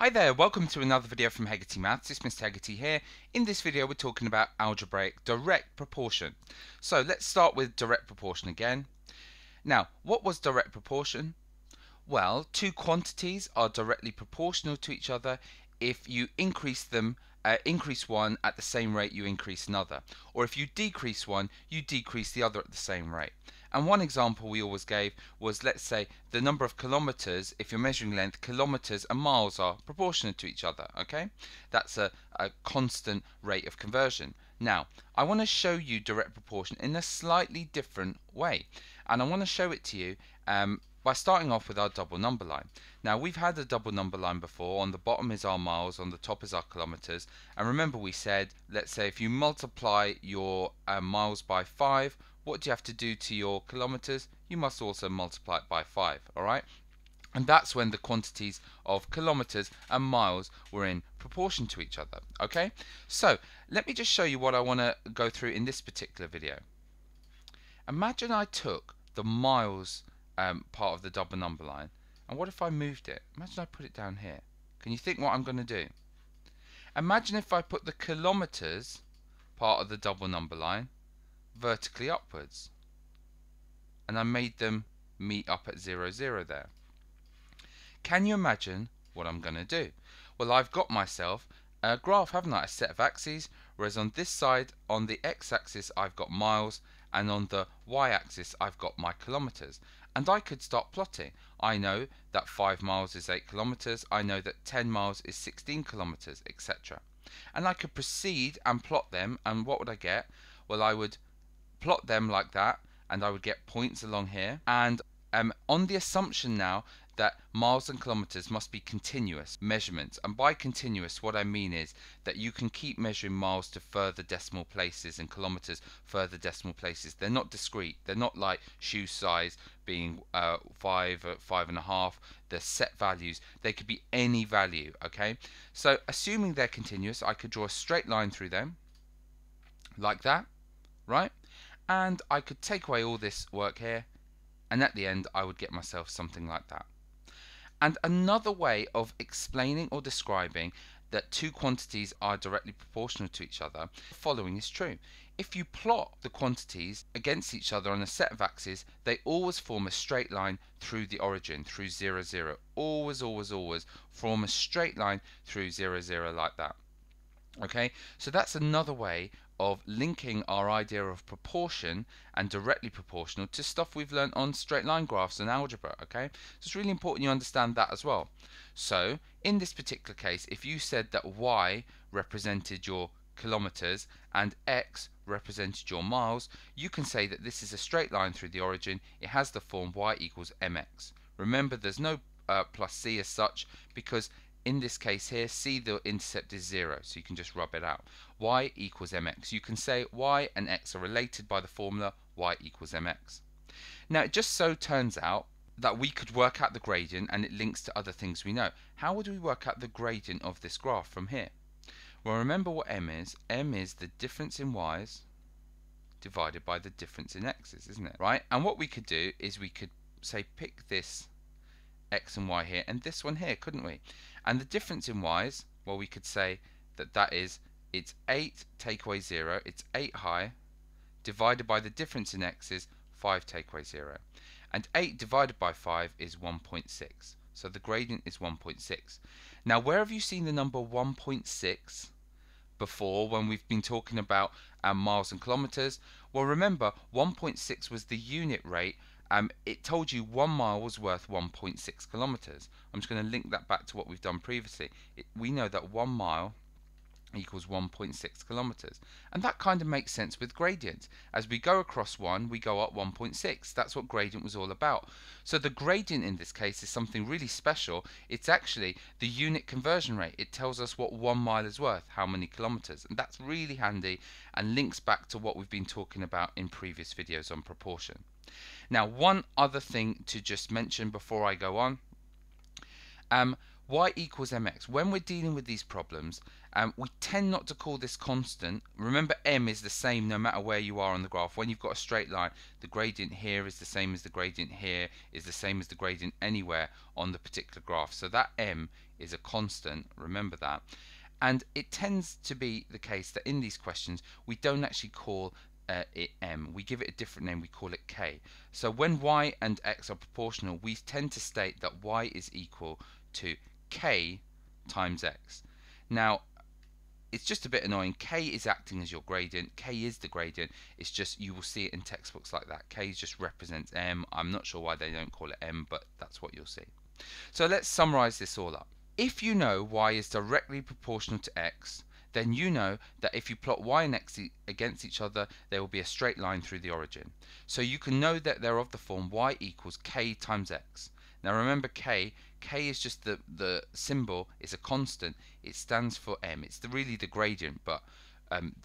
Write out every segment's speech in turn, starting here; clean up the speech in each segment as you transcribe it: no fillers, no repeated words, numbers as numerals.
Hi there, welcome to another video from Hegarty Maths. It's Mr. Hegarty here. In this video we're talking about algebraic direct proportion. So let's start with direct proportion again. Now, what was direct proportion? Well, two quantities are directly proportional to each other if you increase one at the same rate you increase another, or if you decrease one, you decrease the other at the same rate. And one example we always gave was, let's say, the number of kilometers. If you're measuring length, kilometers and miles are proportionate to each other. Okay, that's a constant rate of conversion. Now, I want to show you direct proportion in a slightly different way, and I want to show it to you by starting off with our double number line. Now, we've had a double number line before. On the bottom is our miles, on the top is our kilometers. And remember, we said, let's say if you multiply your miles by 5, what do you have to do to your kilometers? You must also multiply it by 5, alright? And that's when the quantities of kilometers and miles were in proportion to each other, okay? So, let me just show you what I want to go through in this particular video. Imagine I took the miles part of the double number line, and what if I moved it? Imagine I put it down here. Can you think what I'm going to do? Imagine if I put the kilometers part of the double number line vertically upwards, and I made them meet up at 0, 0 there. Can you imagine what I'm going to do? Well, I've got myself a graph, haven't I? A set of axes, whereas on this side, on the x-axis, I've got miles, and on the y-axis, I've got my kilometers. And I could start plotting. I know that 5 miles is 8 kilometers, I know that 10 miles is 16 kilometers, etc. And I could proceed and plot them, and what would I get? Well, I would plot them like that, and I would get points along here, and on the assumption now that miles and kilometers must be continuous measurements. And by continuous, what I mean is that you can keep measuring miles to further decimal places and kilometers further decimal places. They're not discrete. They're not like shoe size being 5, 5.5. They're set values. They could be any value, okay? So assuming they're continuous, I could draw a straight line through them like that, right? And I could take away all this work here, and at the end I would get myself something like that. And another way of explaining or describing that two quantities are directly proportional to each other, the following is true. If you plot the quantities against each other on a set of axes, they always form a straight line through the origin, through 0, 0. Always, always, always form a straight line through 0, 0 like that. Okay, so that's another way of linking our idea of proportion and directly proportional to stuff we've learned on straight line graphs and algebra. Okay, so it's really important you understand that as well. So in this particular case, if you said that y represented your kilometers and x represented your miles, you can say that this is a straight line through the origin. It has the form y equals mx. Remember, there's no plus c as such, because in this case here, c, the intercept is 0, so you can just rub it out. Y equals mx. You can say y and x are related by the formula y equals mx. Now, it just so turns out that we could work out the gradient, and it links to other things we know. How would we work out the gradient of this graph from here? Well, remember what m is. M is the difference in y's divided by the difference in x's, isn't it? Right? And what we could do is we could say pick this x and y here and this one here, couldn't we? And the difference in y's, well, we could say that it's 8 take away 0, it's 8 high, divided by the difference in x's, 5 take away 0. And 8 divided by 5 is 1.6. So the gradient is 1.6. Now, where have you seen the number 1.6 before when we've been talking about miles and kilometers? Well, remember, 1.6 was the unit rate. It told you 1 mile was worth 1.6 kilometers. I'm just going to link that back to what we've done previously. We know that 1 mile equals 1.6 kilometers. And that kind of makes sense with gradient. As we go across 1, we go up 1.6. That's what gradient was all about. So the gradient in this case is something really special. It's actually the unit conversion rate. It tells us what 1 mile is worth, how many kilometers. And that's really handy and links back to what we've been talking about in previous videos on proportion. Now, one other thing to just mention before I go on. Y equals mx. When we're dealing with these problems, we tend not to call this constant. Remember, m is the same no matter where you are on the graph. When you've got a straight line, the gradient here is the same as the gradient here, is the same as the gradient anywhere on the particular graph. So that m is a constant, remember that. And it tends to be the case that in these questions we don't actually call it m, we give it a different name, we call it k. So when y and x are proportional, we tend to state that y is equal to k times x. Now it's just a bit annoying. K is acting as your gradient. K is the gradient. It's just you will see it in textbooks like that. K just represents m. I'm not sure why they don't call it m, but that's what you'll see. So let's summarize this all up. If you know y is directly proportional to x, then you know that if you plot y and x against each other, there will be a straight line through the origin. So you can know that they're of the form y equals k times x. Now remember k is just the symbol is a constant. It stands for m. It's really the gradient, but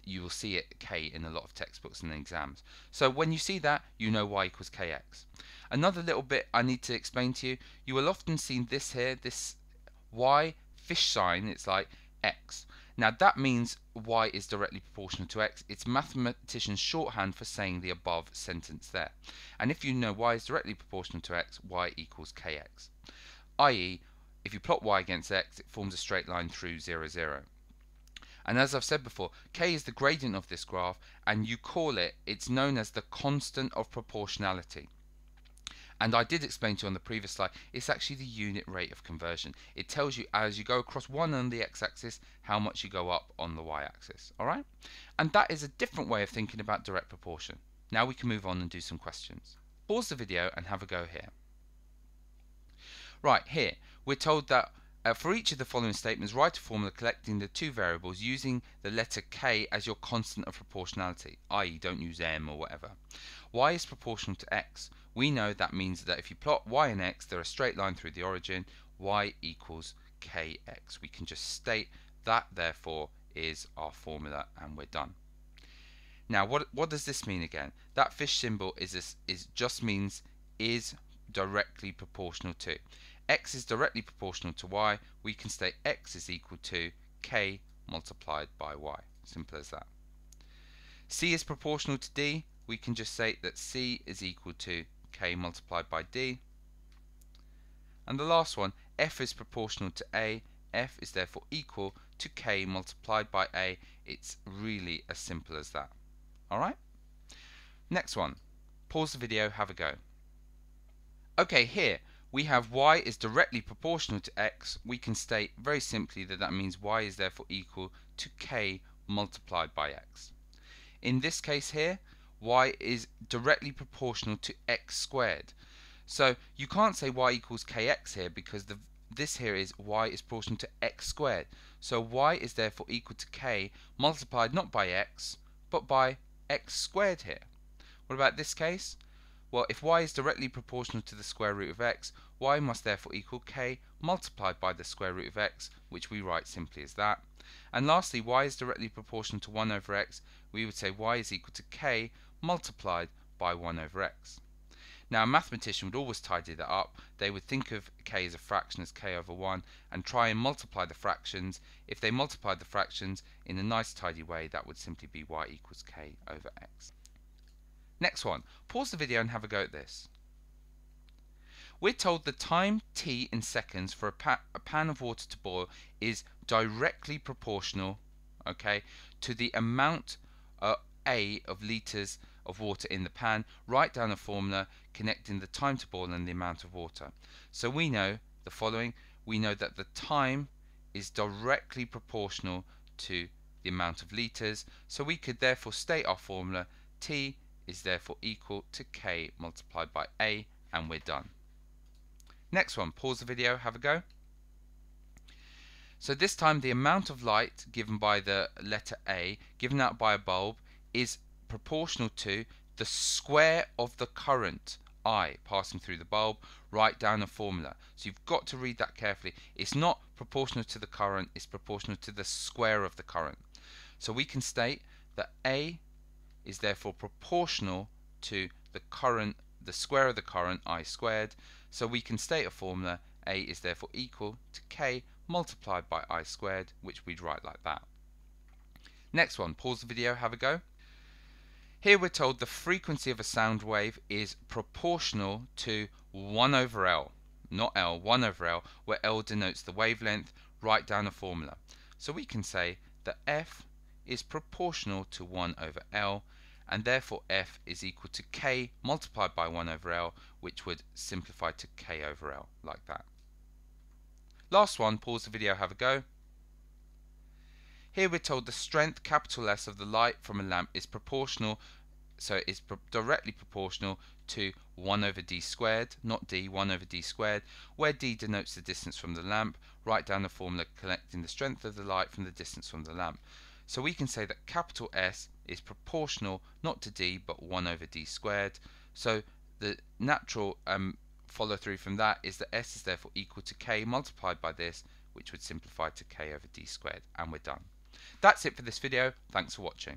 you will see it k in a lot of textbooks and exams. So when you see that, you know y equals kx. Another little bit I need to explain to you. You will often see this here, this y fish sign. It's like x. Now that means y is directly proportional to x. It's mathematicians' shorthand for saying the above sentence there. And if you know y is directly proportional to x, y equals kx. I.e., if you plot y against x, it forms a straight line through 0, 0. And as I've said before, k is the gradient of this graph, and you call it, it's known as the constant of proportionality. And I did explain to you on the previous slide, it's actually the unit rate of conversion. It tells you as you go across one on the x-axis, how much you go up on the y-axis. Alright? And that is a different way of thinking about direct proportion. Now we can move on and do some questions. Pause the video and have a go here. Right, here, we're told that for each of the following statements, write a formula collecting the two variables using the letter k as your constant of proportionality, i.e. don't use m or whatever. Y is proportional to x. We know that means that if you plot y and x, they're a straight line through the origin, y equals kx. We can just state that, therefore, is our formula, and we're done. Now, what does this mean again? That fish symbol just means is directly proportional to. X is directly proportional to y. We can state x is equal to k multiplied by y. Simple as that. C is proportional to d. We can just say that c is equal to k multiplied by d. And the last one, f is proportional to a. F is therefore equal to k multiplied by a. It's really as simple as that. Alright? Next one. Pause the video, have a go. Okay, here we have y is directly proportional to x. We can state very simply that means y is therefore equal to k multiplied by x. In this case here, y is directly proportional to x squared. So you can't say y equals kx here because this here is y is proportional to x squared. So y is therefore equal to k multiplied not by x but by x squared here. What about this case? Well, if y is directly proportional to the square root of x, y must therefore equal k multiplied by the square root of x, which we write simply as that. And lastly, y is directly proportional to 1 over x. We would say y is equal to k multiplied by 1 over x. Now, a mathematician would always tidy that up. They would think of k as a fraction as k over 1 and try and multiply the fractions. If they multiplied the fractions in a nice tidy way, that would simply be y equals k over x. Next one, pause the video and have a go at this. We're told the time t in seconds for a pan of water to boil is directly proportional, okay, to the amount A of litres of water in the pan. Write down a formula connecting the time to boil and the amount of water. So we know the following. We know that the time is directly proportional to the amount of litres. So we could therefore state our formula t is therefore equal to k multiplied by a, and we're done. Next one, pause the video, have a go. So this time the amount of light given by the letter A, given out by a bulb, is proportional to the square of the current I passing through the bulb. Write down a formula. So you've got to read that carefully. It's not proportional to the current, it's proportional to the square of the current. So we can state that A is therefore proportional to the current, the square of the current, I squared. So we can state a formula, A is therefore equal to K multiplied by I squared, which we'd write like that. Next one, pause the video, have a go. Here we're told the frequency of a sound wave is proportional to 1 over L. not L, 1 over L, where L denotes the wavelength, write down a formula. So we can say that F is proportional to 1 over L, and therefore F is equal to K multiplied by 1 over L, which would simplify to K over L, like that. Last one, pause the video, have a go. Here we're told the strength, capital S, of the light from a lamp is proportional, so it's directly proportional to 1 over d squared, not d, 1 over d squared, where d denotes the distance from the lamp. Write down the formula collecting the strength of the light from the distance from the lamp. So we can say that capital S is proportional not to d but 1 over d squared. So the natural follow through from that is that S is therefore equal to K multiplied by this, which would simplify to K over d squared, and we're done. That's it for this video. Thanks for watching.